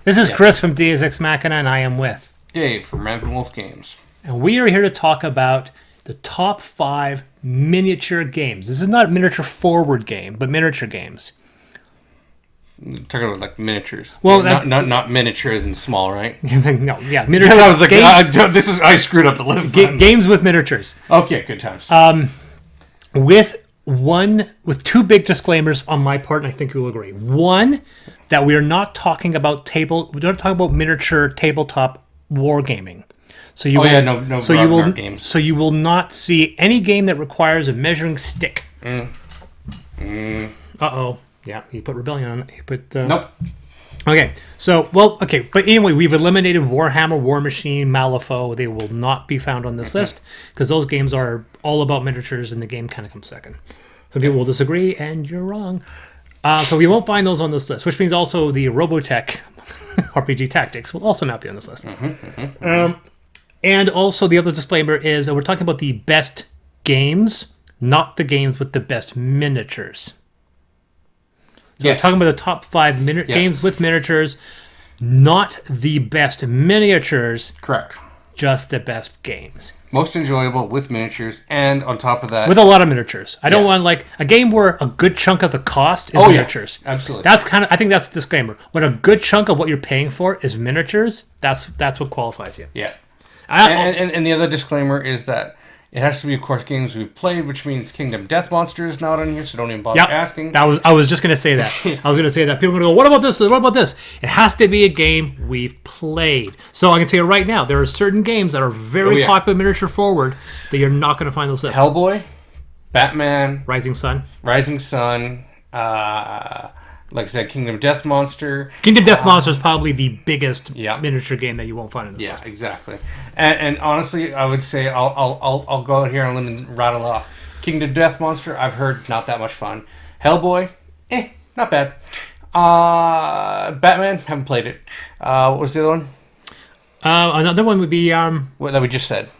This is Chris from Deus Ex Machina, and I am with Dave from Rampant Wolf Games. And we are here to talk about the top 5 miniature games. This is not a miniature forward game, but miniature games. You're talking about like miniatures. Well, not miniature as in small, right? No, yeah, miniature. I was like, games, I screwed up the list. Games with miniatures. Okay, good times. With two big disclaimers on my part, and I think you will agree. One, that we are not talking about miniature tabletop wargaming. So you games. So you will not see any game that requires a measuring stick. Yeah, you put Rebellion on it. You put nope. Okay, but anyway, we've eliminated Warhammer, War Machine, Malifaux. They will not be found on this list because those games are all about miniatures, and the game kind of comes second. Some people will disagree, and you're wrong. So we won't find those on this list, which means also the Robotech RPG Tactics will also not be on this list. And also the other disclaimer is that we're talking about the best games, not the games with the best miniatures. So we're talking about the top 5 games with miniatures, not the best miniatures. Correct. Just the best games. Most enjoyable with miniatures, and on top of that, with a lot of miniatures. I don't want like a game where a good chunk of the cost is miniatures. Yeah, absolutely. I think that's the disclaimer. When a good chunk of what you're paying for is miniatures, that's what qualifies you. Yeah. And the other disclaimer is that it has to be, of course, games we've played, which means Kingdom Death Monster is not on here, so don't even bother asking. I was just going to say that. I was going to say that. People are going to go, what about this? What about this? It has to be a game we've played. So I can tell you right now, there are certain games that are very popular miniature forward that you're not going to find those lists. Hellboy, Batman, Rising Sun, like I said, Kingdom Death Monster. Kingdom Death Monster is probably the biggest miniature game that you won't find in this list. Yeah, exactly. And honestly, I would say I'll go out here and rattle off. Kingdom Death Monster, I've heard not that much fun. Hellboy, not bad. Batman, haven't played it. What was the other one? Another one would be what that we just said.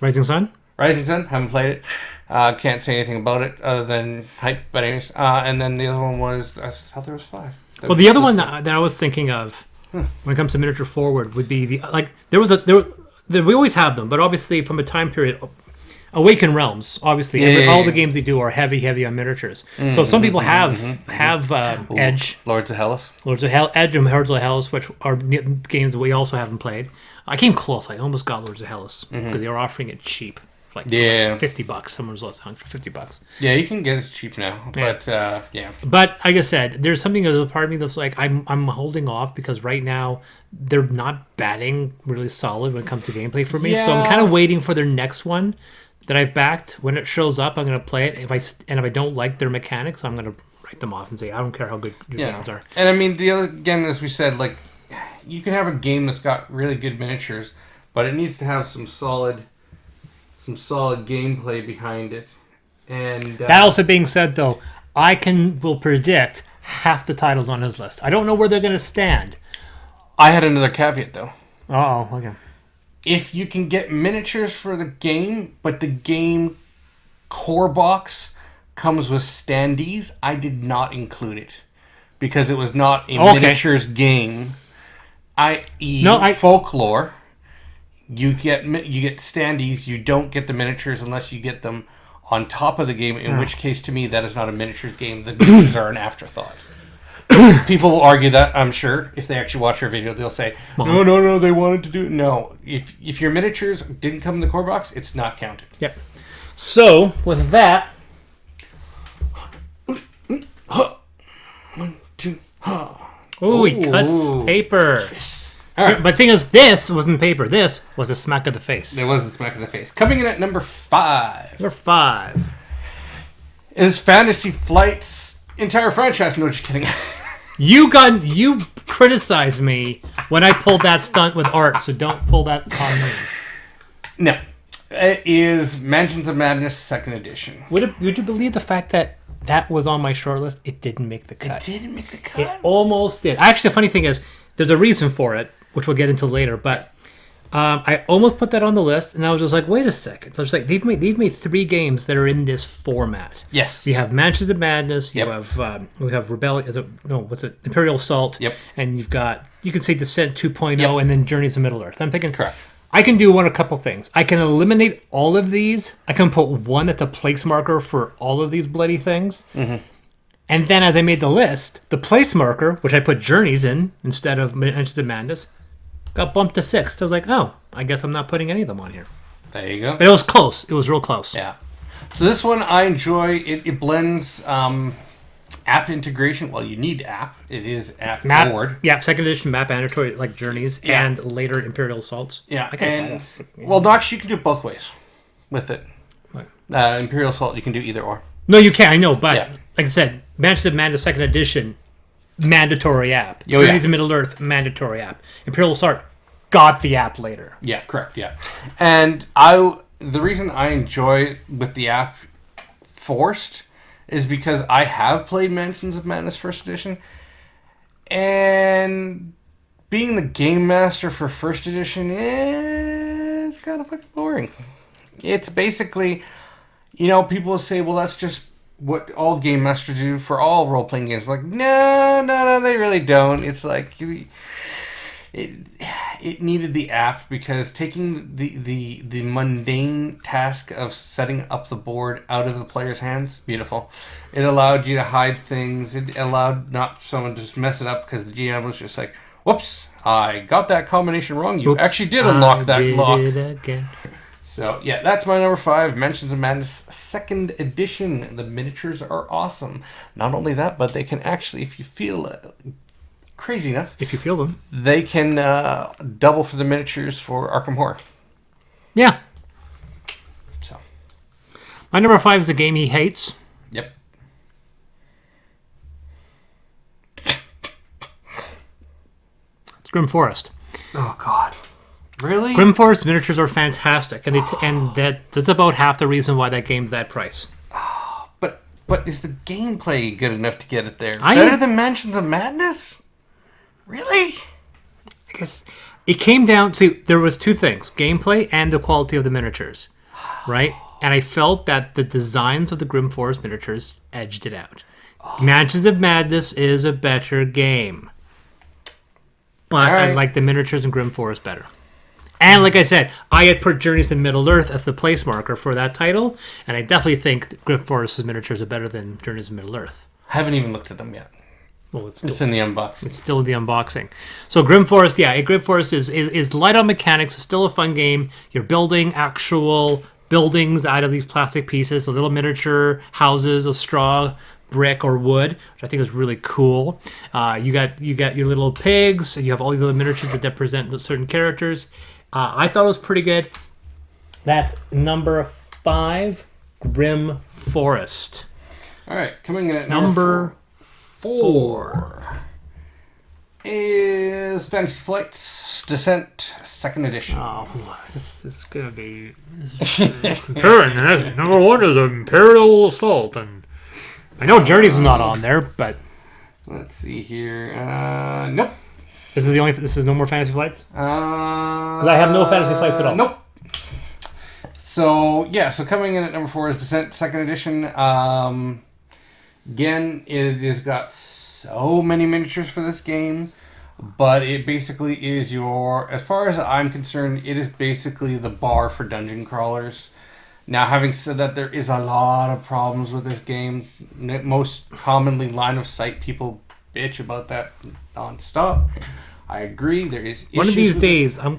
Rising Sun. Rising Sun, haven't played it. Can't say anything about it other than hype. But anyways, and then the other one was, I thought there was 5. Well, the other one that I was thinking of when it comes to miniature forward would be we always have them, but obviously from a time period, Awakened Realms. Obviously, all the games they do are heavy on miniatures. So some people have Edge, Lords of Hellas, Edge and Lords of Hellas, which are games that we also haven't played. I came close. I almost got Lords of Hellas because they were offering it cheap. For $50. Someone was selling for $50. Yeah, you can get it cheap now. But But like I said, there's something of a part of me that's like I'm holding off because right now they're not batting really solid when it comes to gameplay for me. Yeah. So I'm kind of waiting for their next one that I've backed. When it shows up, I'm going to play it. If I don't like their mechanics, I'm going to write them off and say I don't care how good your games are. And I mean the other, again, as we said, like you can have a game that's got really good miniatures, but it needs to have some solid gameplay behind it. And that also being said, though, will predict half the titles on his list. I don't know where they're going to stand. I had another caveat, though. Okay. If you can get miniatures for the game, but the game core box comes with standees, I did not include it because it was not a miniatures game, i.e. Folklore. You get standees. You don't get the miniatures unless you get them on top of the game. In which case, to me, that is not a miniatures game. The miniatures are an afterthought. People will argue that. I'm sure if they actually watch our video, they'll say, "No, they wanted to do it." No, if your miniatures didn't come in the core box, it's not counted. Yep. So with that, 1, 2, Oh, he cuts paper. All right. But the thing is, this wasn't paper. This was a smack of the face. It was a smack of the face. Coming in at number 5. Number 5 is Fantasy Flight's entire franchise. No, just kidding. You criticized me when I pulled that stunt with Art, so don't pull that on me. No. It is Mansions of Madness 2nd Edition. Would you believe the fact that was on my short list? It didn't make the cut. It didn't make the cut? It almost did. Actually, the funny thing is, there's a reason for it, which we'll get into later, but I almost put that on the list, and I was just like, wait a second. I was like, they've made 3 games that are in this format. Yes. We have Mansions of Madness. You Yep. have we have Rebellion. What's it? Imperial Assault. Yep. And you've got, you can say Descent 2.0, Yep. and then Journeys to Middle Earth. I'm thinking, Correct. I can do a couple things. I can eliminate all of these. I can put one at the place marker for all of these bloody things. Mm-hmm. And then as I made the list, the place marker, which I put Journeys in instead of Mansions of Madness, got bumped to 6th. I was like, oh, I guess I'm not putting any of them on here. There you go. But it was close. It was real close. Yeah. So this one I enjoy. It blends app integration. Well, you need app. It is app forward. Yeah, second edition map mandatory like Journeys Yeah. and later Imperial Assaults. Yeah. I can And well, Notch, you can do it both ways with it. What? Imperial Assault, you can do either or. No, you can't. I know, but Yeah. like I said, Mansions of Madness second edition, mandatory app. Oh, Journeys yeah. to Middle Earth, mandatory app. Imperial Assault got the app later. Yeah, correct. Yeah, and the reason I enjoy with the app forced is because I have played Mansions of Madness first edition, and being the game master for first edition is kind of fucking boring. It's basically, people say, well, that's just what all game masters do for all role playing games. I'm like, no, they really don't. It's like it needed the app because taking the mundane task of setting up the board out of the player's hands, beautiful. It allowed you to hide things. It allowed not someone to just mess it up because the GM was just like, whoops, I got that combination wrong. You Oops, actually did unlock that did lock. it again. So, yeah, that's my number 5, Mansions of Madness, second edition. The miniatures are awesome. Not only that, but they can actually, if you feel crazy enough, If you feel them. they can double for the miniatures for Arkham Horror. Yeah. So, My number 5 is the game he hates. yep. It's Grim Forest. Oh, God. Really? Grim Forest miniatures are fantastic, and that's about half the reason why that game's that price. But is the gameplay good enough to get it there? I- Better than Mansions of Madness? Really? I guess it came down to there was 2 things: gameplay and the quality of the miniatures, right? And I felt that the designs of the Grim Forest miniatures edged it out. Mansions of Madness is a better game, but I Alright. like the miniatures in Grim Forest better. And like I said, I had put Journeys to Middle Earth as the place marker for that title, and I definitely think that Grim Forest's miniatures are better than Journeys to Middle Earth. Haven't even looked at them yet. Well, it's It's in the unboxing. It's still the unboxing. So Grim Forest, Grim Forest is light on mechanics. It's still a fun game. You're building actual buildings out of these plastic pieces, so little miniature houses of straw, brick, or wood, which I think is really cool. You got your little pigs, and you have all these little miniatures that represent certain characters. I thought it was pretty good. That's number 5, Grim Forest. All right, coming in at Number 4 is Fantasy Flights Descent Second Edition. Oh, this is gonna be. Number 1 is Imperial Assault, and I know Journey's not on there, but Let's see here. Nope. this is no more Fantasy Flights. Because I have no Fantasy Flights at all. Nope. So coming in at number 4 is Descent Second Edition. Again, it has got so many miniatures for this game, but it basically is as far as I'm concerned, it is basically the bar for dungeon crawlers. Now, having said that, there is a lot of problems with this game. Most commonly, line of sight. People bitch about that nonstop. I agree. There is issues One of these with it. days, I'm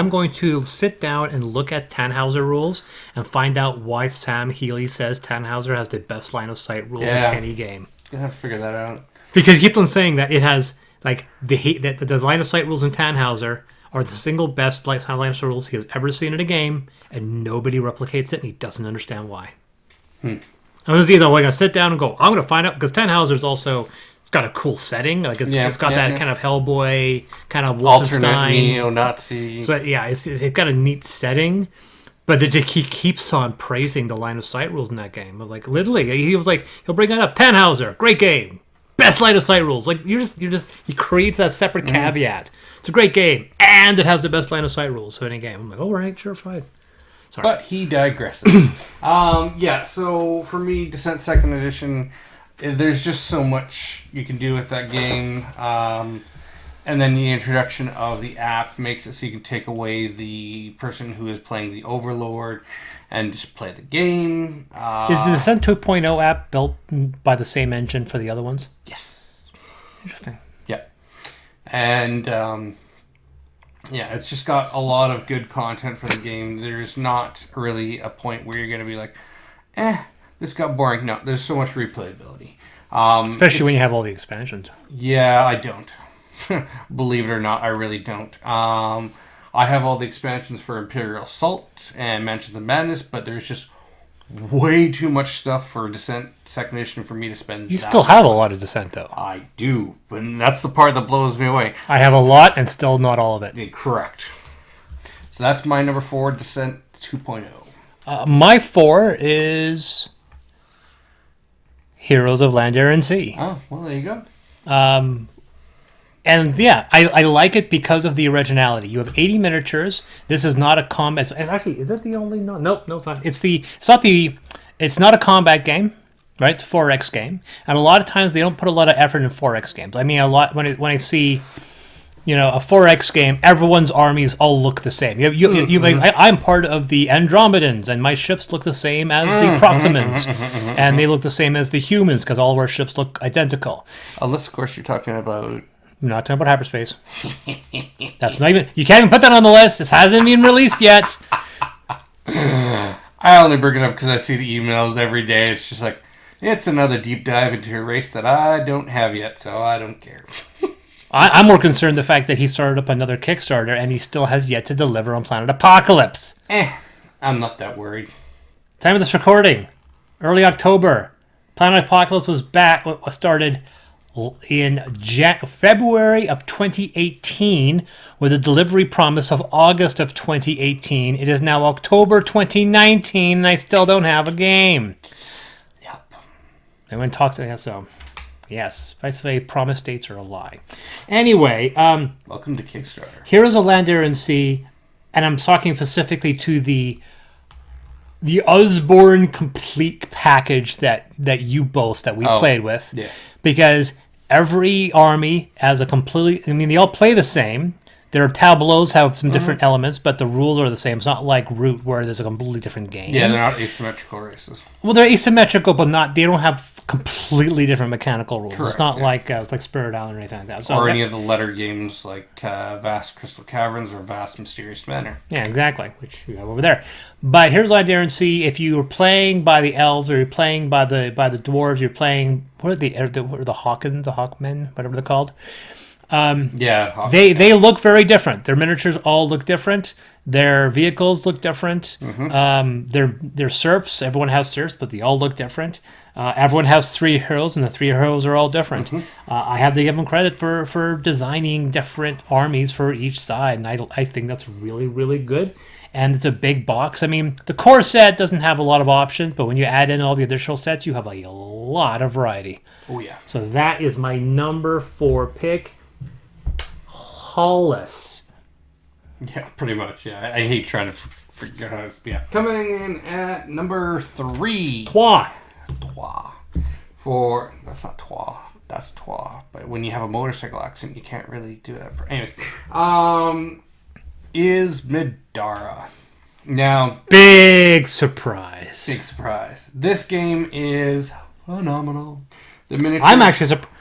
going to sit down and look at Tannhauser rules and find out why Sam Healy says Tannhauser has the best line of sight rules Yeah. of any game. Gonna have to figure that out. Because he keeps on saying that it has like the line of sight rules in Tannhauser are the single best line of sight rules he has ever seen in a game, and nobody replicates it, and he doesn't understand why. I'm gonna sit down and go, I'm gonna find out, because Tannhauser's also got a cool setting, like it's got that kind of Hellboy, kind of Alternate Wolfenstein. neo-Nazi. So it's got a neat setting, but he keeps on praising the line of sight rules in that game. Like literally, he was like, he'll bring that up. Tannhauser, great game, best line of sight rules. Like he creates that separate caveat. It's a great game, and it has the best line of sight rules of any game. I'm like, all right, sure, fine. Sorry. But he digresses. Yeah, so for me, Descent Second Edition, there's just so much you can do with that game. And then the introduction of the app makes it so you can take away the person who is playing the Overlord and just play the game. Is the Descent 2.0 app built by the same engine for the other ones? Yes. Interesting. Yeah. And yeah, it's just got a lot of good content for the game. There's not really a point where you're going to be like, this got boring. No, there's so much replayability. Especially when you have all the expansions. Yeah, I don't. Believe it or not, I really don't. I have all the expansions for Imperial Assault and Mansions of Madness, but there's just way too much stuff for Descent Second Edition for me to spend. You still have a lot of Descent, though. I do, but that's the part that blows me away. I have a lot and still not all of it. Correct. So that's my number 4, Descent 2.0. My 4 is Heroes of Land, Air, and Sea. Oh, well, there you go. And yeah, I like it because of the originality. You have 80 miniatures. This is not a combat. And actually, is it the only? No, it's not. It's not a combat game, right? It's a 4X game. And a lot of times they don't put a lot of effort in 4X games. I mean, a lot when I see, a 4X game, everyone's armies all look the same. I'm part of the Andromedans, and my ships look the same as the Proximans, and they look the same as the humans because all of our ships look identical. Unless, of course, you're talking about. I'm not talking about hyperspace. That's not even. You can't even put that on the list. This hasn't been released yet. I only bring it up because I see the emails every day. It's just like, it's another deep dive into a race that I don't have yet, so I don't care. I'm more concerned the fact that he started up another Kickstarter and he still has yet to deliver on Planet Apocalypse. I'm not that worried. Time of this recording, early October. Planet Apocalypse started in February of 2018 with a delivery promise of August of 2018. It is now October 2019 and I still don't have a game. Yep. I went and talked to him, so yes, I say promise dates are a lie. Anyway, welcome to Kickstarter. Heroes of Land, Air, and Sea, and I'm talking specifically to the Osborne complete package that you boast that we played with. Yeah. Because every army has a completely... I mean, they all play the same. Their tableaus have some different elements, but the rules are the same. It's not like Root where there's a completely different game. Yeah, they're not asymmetrical races. Well, they're asymmetrical, but they don't have completely different mechanical rules. Correct, it's not like it's like Spirit Island or anything like that. So or any of the letter games like Vast Crystal Caverns or Vast Mysterious Manor. Yeah, exactly, which you have over there. But here's Land, Air, and Sea. If you were playing by the elves or you're playing by the dwarves, you're playing what are the Hawkins, the Hawkmen, whatever they're called. They look very different. Their miniatures all look different. Their vehicles look different. They're serfs. Everyone has serfs, but they all look different. Everyone has 3 heroes, and the 3 heroes are all different. I have to give them credit for designing different armies for each side, and I think that's really, really good. And it's a big box. I mean, the core set doesn't have a lot of options, but when you add in all the additional sets, you have a lot of variety. Oh, yeah. So that is my number 4 pick. Hollis. Yeah, pretty much. Yeah, I hate trying to figure out how to... Yeah. Coming in at number 3. Trois. That's not trois. That's trois. But when you have a motorcycle accident, you can't really do that. Anyways. Is Midara. Now... Big surprise. This game is phenomenal. The miniature... I'm actually surprised.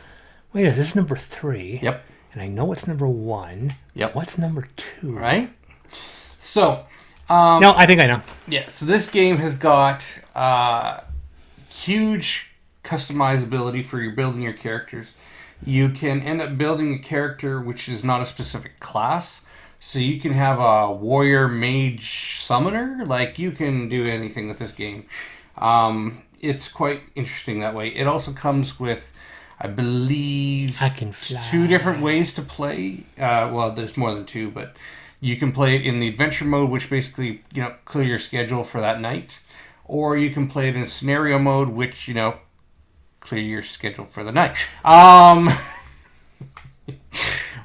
Wait, this is number 3. Yep. And I know it's number 1. Yep. What's number 2? Right? So... no, I think I know. Yeah, so this game has got huge customizability for your building your characters. You can end up building a character which is not a specific class. So you can have a warrior, mage, summoner. Like, you can do anything with this game. It's quite interesting that way. It also comes with, I believe, I can fly. 2 different ways to play. Well, there's more than 2, but you can play it in the adventure mode, which basically, clear your schedule for that night. Or you can play it in scenario mode, which, clear your schedule for the night.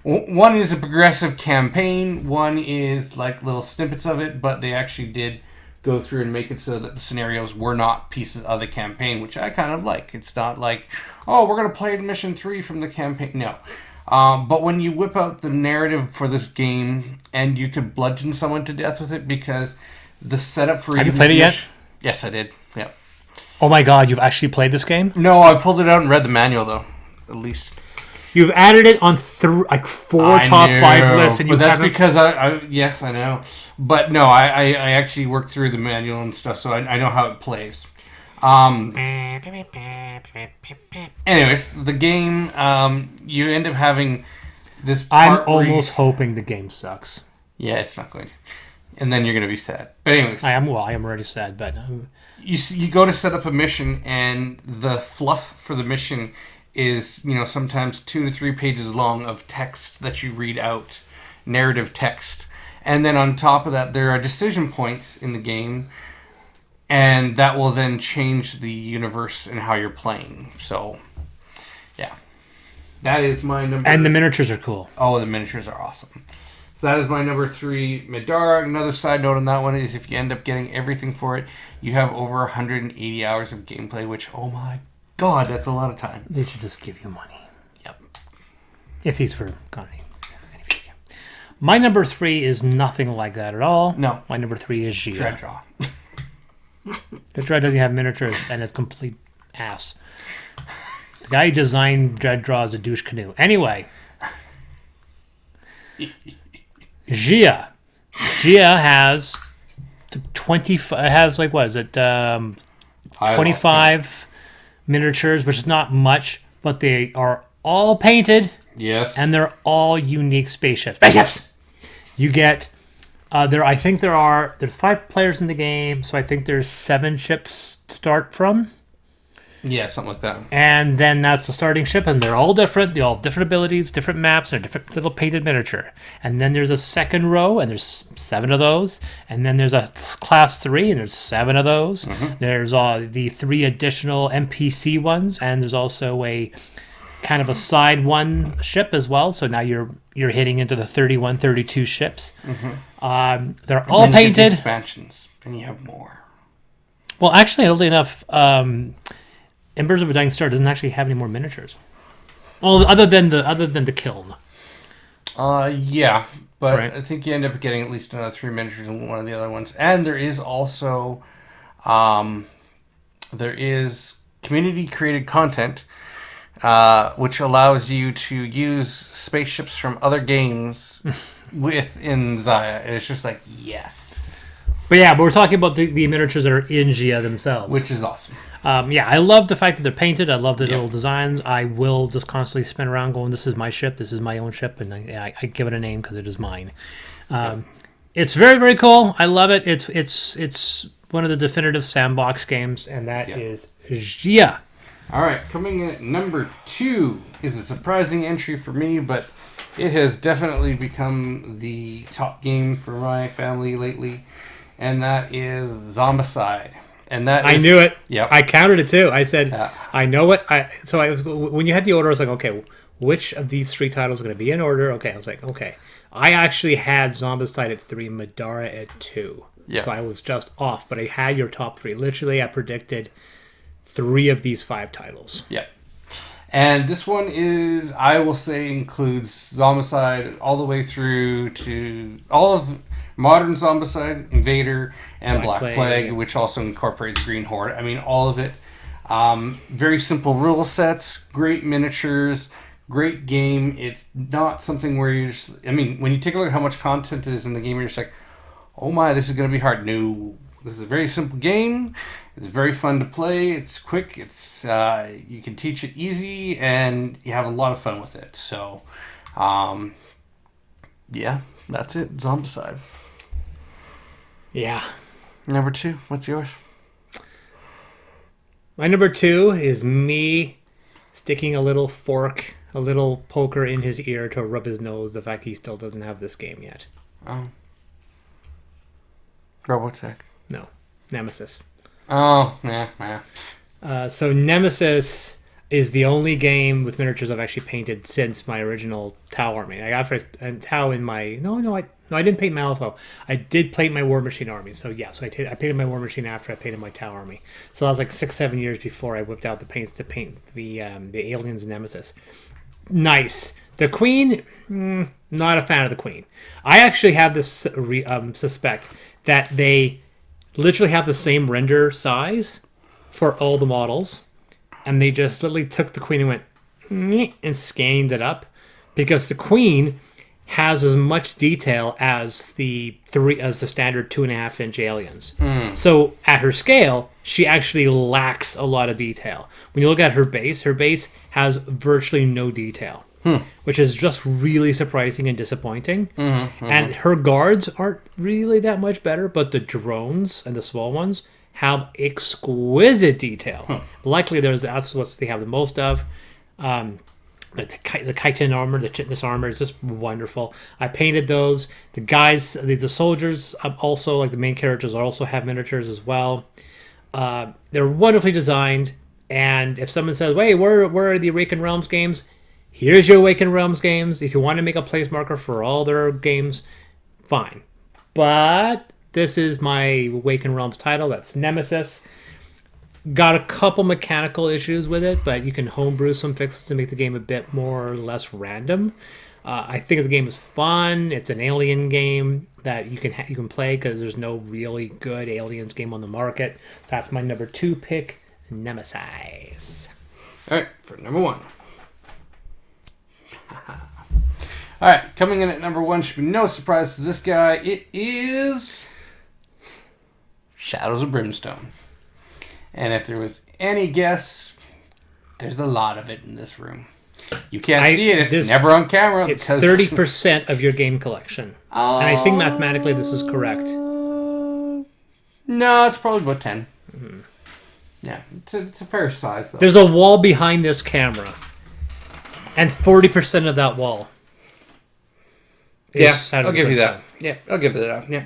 One is a progressive campaign. One is like little snippets of it, but they actually did go through and make it so that the scenarios were not pieces of the campaign, which I kind of like. It's not like, oh, we're going to play mission 3 from the campaign. No. But when you whip out the narrative for this game, and you could bludgeon someone to death with it, because the setup for... Have you played it yet? Yes, I did. Yeah. Oh my god, you've actually played this game? No, I pulled it out and read the manual, though. At least. You've added it on 4 top 5 lists, and but that's because yes, I know. But no, I actually worked through the manual and stuff, so I know how it plays. Anyways, the game, you end up having this part I'm almost hoping the game sucks. Yeah, it's not going to. And then you're going to be sad. But anyways. I am already sad, but... You go to set up a mission, and the fluff for the mission is, sometimes 2 to 3 pages long of text that you read out. Narrative text. And then on top of that, there are decision points in the game, and that will then change the universe and how you're playing. So, yeah. That is my number... And the miniatures are cool. Oh, the miniatures are awesome. So that is my number 3, Midara. Another side note on that one is if you end up getting everything for it, you have over 180 hours of gameplay, which, oh my god, that's a lot of time. They should just give you money. Yep. If these were gone. My number 3 is nothing like that at all. No. My number 3 is Gia. Dread Draw. The Dread doesn't have miniatures, and it's complete ass. The guy who designed Dread Draw is a douche canoe. Anyway. Gia has 25. Has like what is it? 25 miniatures, which is not much, but they are all painted. Yes. And they're all unique spaceships. Spaceships. You get there's 5 players in the game, so I think there's 7 ships to start from. Yeah, something like that. And then that's the starting ship, and they're all different. They all have different abilities, different maps, and a different little painted miniature. And then there's a second row, and there's 7 of those. And then there's a class 3, and there's 7 of those. Mm-hmm. There's the 3 additional NPC ones, and there's also a kind of a side one ship as well. So now you're hitting into the 31, 32 ships. Mm-hmm. They're all painted. You get the expansions, and you have more. Well, actually, oddly enough, Embers of a Dying Star doesn't actually have any more miniatures. Well, other than the kiln. Yeah, but right. I think you end up getting at least another 3 miniatures in one of the other ones. And there is also, there is community created content, which allows you to use spaceships from other games within Xia. And it's just like, yes. But we're talking about the miniatures that are in Gia themselves, which is awesome. I love the fact that they're painted. I love the little designs. I will just constantly spin around going, this is my ship, this is my own ship, and I give it a name because it is mine. It's very, very cool. I love it. It's one of the definitive sandbox games, and that is Gia. All right, coming in at number 2 is a surprising entry for me, but it has definitely become the top game for my family lately, and that is Zombicide. And that I knew it. Yep. I counted it too. I said, I know it. When you had the order, I was like, okay, which of these 3 titles are going to be in order? Okay, I was like, okay. I actually had Zombicide at 3, Midara at 2. Yeah. So I was just off, but I had your top 3. Literally, I predicted 3 of these 5 titles. Yeah. And this one is, I will say, includes Zombicide all the way through to all of modern Zombicide, Invader, and Black Plague, which also incorporates Green Horde. I mean, all of it. Very simple rule sets, great miniatures, great game. It's not something where you're just... I mean, when you take a look at how much content is in the game, you're just like, oh my, this is going to be hard. No, this is a very simple game. It's very fun to play. It's quick. It's you can teach it easy, and you have a lot of fun with it. So, yeah, that's it. Zombicide. Yeah. Number 2, what's yours? My number 2 is me sticking a little fork, a little poker in his ear to rub his nose, the fact he still doesn't have this game yet. Oh. Robotech. No. Nemesis. Oh, yeah. So Nemesis, is the only game with miniatures I've actually painted since my original Tau army. Like after Tau in my I didn't paint Malifaux. I did paint my War Machine army. So yeah, I painted my War Machine after I painted my Tau army. So that was like 6-7 years before I whipped out the paints to paint the aliens and Nemesis. Nice. The Queen, not a fan of the Queen. I actually have this suspect that they literally have the same render size for all the models, and they just literally took the Queen and went "Nyeh," and scanned it up, because the Queen has as much detail as the standard 2.5-inch aliens. So at her scale, she actually lacks a lot of detail. When you look at her base has virtually no detail, which is just really surprising and disappointing. And her guards aren't really that much better, but the drones and the small ones have exquisite detail. Likely that's what they have the most of. The chitin armor, the Chitness armor is just wonderful. I painted those. The guys, the soldiers, also like the main characters, also have miniatures as well. They're wonderfully designed. And if someone says, "Wait, where are the Awakened Realms games?" Here's your Awakened Realms games. If you want to make a place marker for all their games, fine. But this is my Awakened Realms title. That's Nemesis. Got a couple mechanical issues with it, but you can homebrew some fixes to make the game a bit more or less random. I think the game is fun. It's an alien game that you can play because there's no really good aliens game on the market. So that's my number 2 pick, Nemesis. All right, for number 1. All right, coming in at number 1 should be no surprise to this guy. It is Shadows of Brimstone. And if there was any guess, there's a lot of it in this room. You can't see it. It's never on camera. It's 30% of your game collection. And I think mathematically this is correct. No, it's probably about 10. Mm-hmm. Yeah, it's a fair size, though. There's a wall behind this camera. And 40% of that wall. Yeah, I'll give you that. Yeah, I'll give it that. Yeah.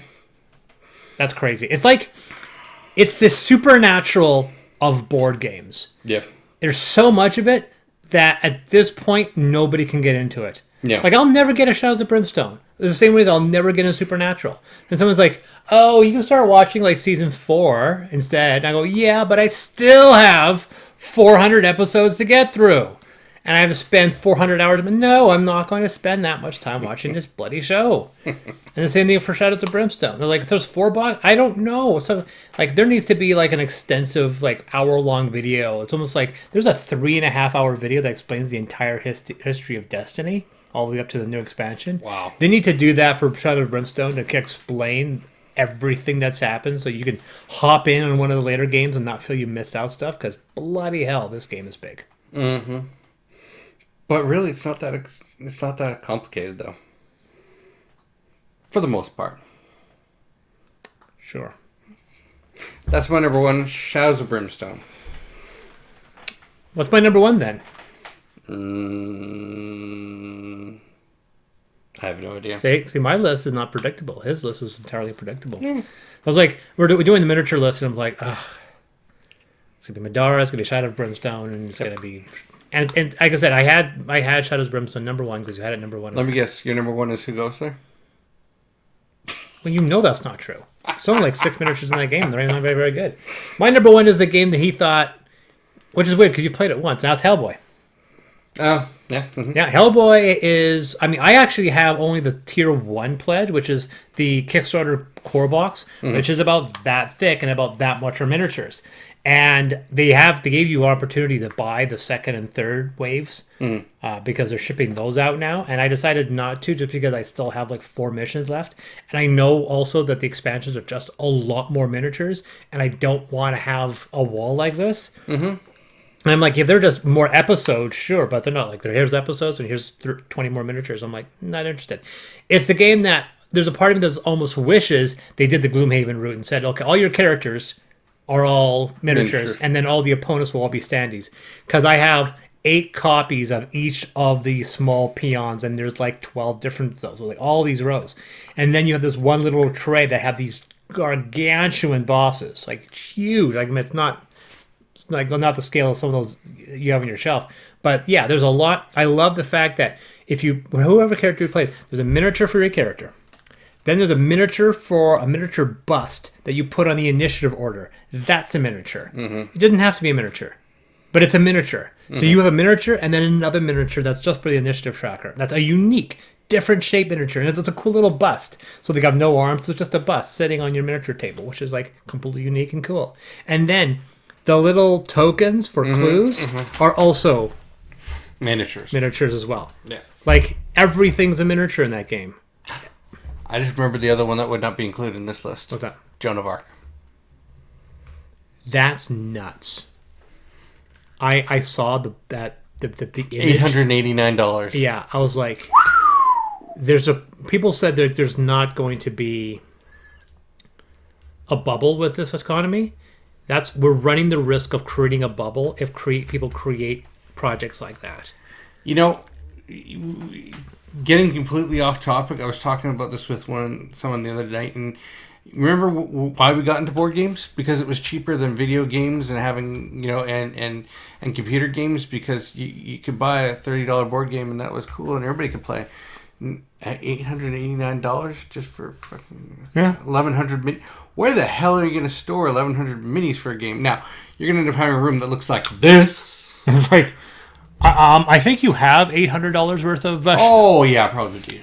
That's crazy. It's the supernatural of board games. Yeah. There's so much of it that at this point, nobody can get into it. Yeah. Like, I'll never get a Shadows of Brimstone. It's the same way as I'll never get a Supernatural. And someone's like, "Oh, you can start watching, like, season 4 instead." And I go, "Yeah, but I still have 400 episodes to get through. And I have to spend 400 hours." But no, I'm not going to spend that much time watching this bloody show. And the same thing for Shadows of Brimstone. They're like, if there's 4 box, I don't know. So, like, there needs to be, like, an extensive, like, hour-long video. It's almost like there's a 3.5-hour video that explains the entire history of Destiny, all the way up to the new expansion. Wow. They need to do that for Shadows of Brimstone to explain everything that's happened so you can hop in on one of the later games and not feel you missed out stuff, because bloody hell, this game is big. Mm-hmm. But really, it's not that complicated, though. For the most part. Sure. That's my number 1, Shadows of Brimstone. What's my number 1 then? I have no idea. See, my list is not predictable. His list is entirely predictable. I was like, we're doing the miniature list, and I'm like, ugh. It's going to be Madara, it's going to be Shadow of Brimstone, and it's going to be... And like I said, I had Shadows of Brimstone number 1 because you had it number 1. Let me guess. Your number 1 is who goes there? Well, you know that's not true. There's only like 6 miniatures in that game. They're not very, very good. My number 1 is the game that he thought, which is weird because you played it once. Now it's Hellboy. Oh, yeah. Mm-hmm. Yeah, Hellboy is... I mean, I actually have only the Tier 1 pledge, which is the Kickstarter core box, which is about that thick and about that much are miniatures. And they gave you an opportunity to buy the 2nd and 3rd waves because they're shipping those out now. And I decided not to just because I still have like 4 missions left. And I know also that the expansions are just a lot more miniatures. And I don't want to have a wall like this. Mm-hmm. And I'm like, if they're just more episodes, sure. But they're not. Like, here's episodes and here's 20 more miniatures. I'm like, not interested. It's the game that there's a part of me that almost wishes they did the Gloomhaven route and said, okay, all your characters are all miniatures, and then all the opponents will all be standees. Because I have 8 copies of each of the small peons, and there's like 12 different those, so like all these rows. And then you have this one little tray that have these gargantuan bosses, like it's huge. Like it's not like not the scale of some of those you have on your shelf. But yeah, there's a lot. I love the fact that if you whoever character you play, there's a miniature for your character. Then there's a miniature for a miniature bust that you put on the initiative order. That's a miniature. It doesn't have to be a miniature, but it's a miniature. So you have a miniature and then another miniature that's just for the initiative tracker. That's a unique, different shape miniature, and it's a cool little bust. So they have no arms, so it's just a bust sitting on your miniature table, which is like completely unique and cool. And then the little tokens for clues are also Miniatures as well. Yeah. Like everything's a miniature in that game. I just remembered the other one that would not be included in this list. What's that? Joan of Arc. That's nuts. I saw the image. $889. Yeah, I was like, people said that there's not going to be a bubble with this economy. We're running the risk of creating a bubble if people create projects like that. You know, getting completely off topic, I was talking about this with someone the other night, and remember why we got into board games? Because it was cheaper than video games and having, and computer games, because you could buy a $30 board game and that was cool and everybody could play. At $889 just for fucking 1,100 where the hell are you going to store 1,100 minis for a game? Now, you're going to end up having a room that looks like this. It's like, I think you have $800 worth of. Oh yeah, probably do.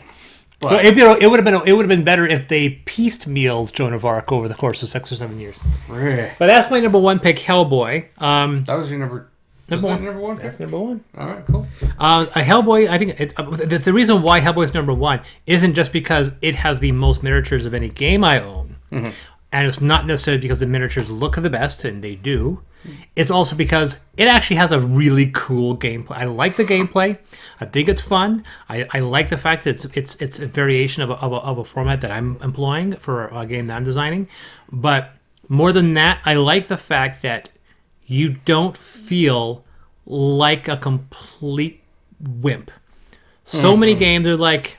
But so it would have been better if they piecemealed Joan of Arc over the course of 6 or 7 years. But that's my number one pick, Hellboy. That was your number one pick? That's number one. All right, cool. Hellboy, I think the reason why Hellboy is number one isn't just because it has the most miniatures of any game I own. And it's not necessarily because the miniatures look the best, and they do. It's also because it actually has a really cool gameplay. I like the gameplay. I think it's fun. I like the fact that it's a variation of a format that I'm employing for a game that I'm designing. But more than that, I like the fact that you don't feel like a complete wimp. So many games are like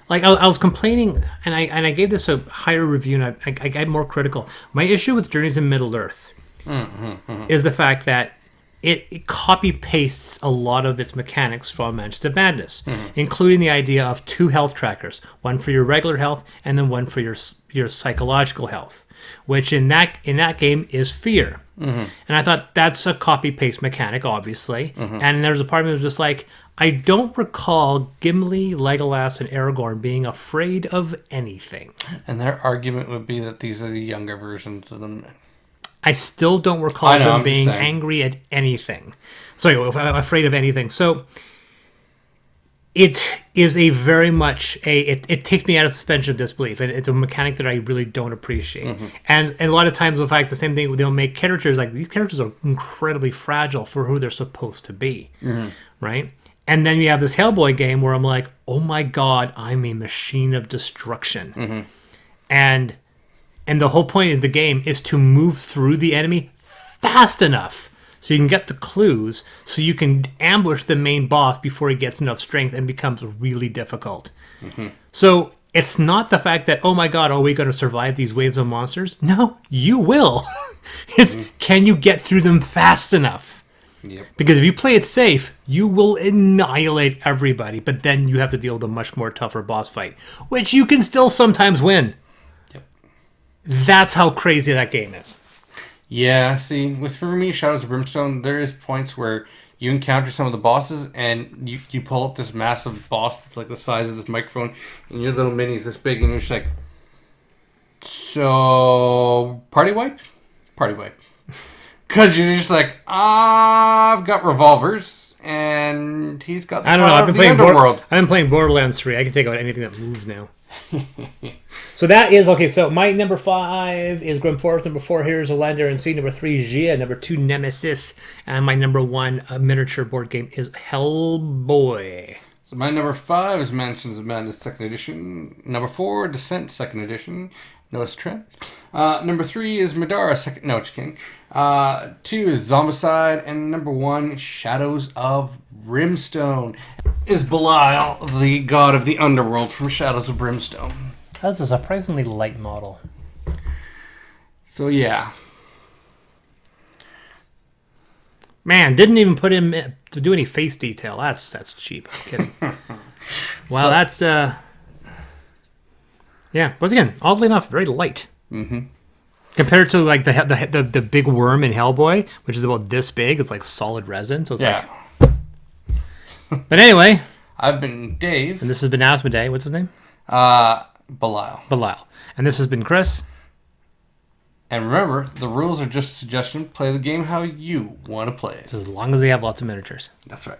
I was complaining, and I gave this a higher review, and I got more critical. My issue with Journeys in Middle-earth is the fact that it copy-pastes a lot of its mechanics from Mansions of Madness, including the idea of 2 health trackers, one for your regular health and then one for your psychological health, which in that game is fear. And I thought that's a copy-paste mechanic, obviously. And there's a part of me that was just like, I don't recall Gimli, Legolas, and Aragorn being afraid of anything. And their argument would be that these are the younger versions of them. I still don't recall them being angry at anything. Sorry, afraid of anything. So it is a very much it takes me out of suspension of disbelief, and it's a mechanic that I really don't appreciate. And a lot of times, in fact, the same thing, they'll make characters like these characters are incredibly fragile for who they're supposed to be, right? And then you have this Hellboy game where I'm like, oh my god, I'm a machine of destruction, and the whole point of the game is to move through the enemy fast enough so you can get the clues, so you can ambush the main boss before he gets enough strength and becomes really difficult. So it's not the fact that, oh my god, are we going to survive these waves of monsters? No, you will. It's can you get through them fast enough? Because if you play it safe, you will annihilate everybody, but then you have to deal with a much more tougher boss fight, which you can still sometimes win. That's how crazy that game is. Yeah, see, for me, Shadows of Brimstone, there is points where you encounter some of the bosses and you pull up this massive boss that's like the size of this microphone, and your little mini's this big, and you're just like, so, party wipe? Party wipe. Because you're just like, I've got revolvers, and he's got the power of the underworld. I've been playing Borderlands 3. I can take out anything that moves now. So that is okay. So my number 5 is Grim Forest. Number 4, Heroes of Lander and Sea. Number 3, Gia. Number 2, Nemesis. And my number 1 miniature board game is Hellboy. So my number 5 is Mansions of Madness 2nd Edition. Number 4, Descent 2nd Edition. Notice trend. Number 3 is Madara 2nd. No, just kidding. 2 is Zombicide, and number 1, Shadows of Brimstone, is Belial, the god of the underworld from Shadows of Brimstone. That's a surprisingly light model. So yeah. Man, didn't even put him to do any face detail. That's cheap. I'm kidding. Wow, that's yeah. Once again, oddly enough, very light. Mm-hmm. Compared to like the big worm in Hellboy, which is about this big. It's like solid resin. So it's like. But anyway, I've been Dave, and this has been Asmodee. What's his name? Belial. Belial. And this has been Chris. And remember, the rules are just a suggestion. Play the game how you want to play it. As long as they have lots of miniatures. That's right.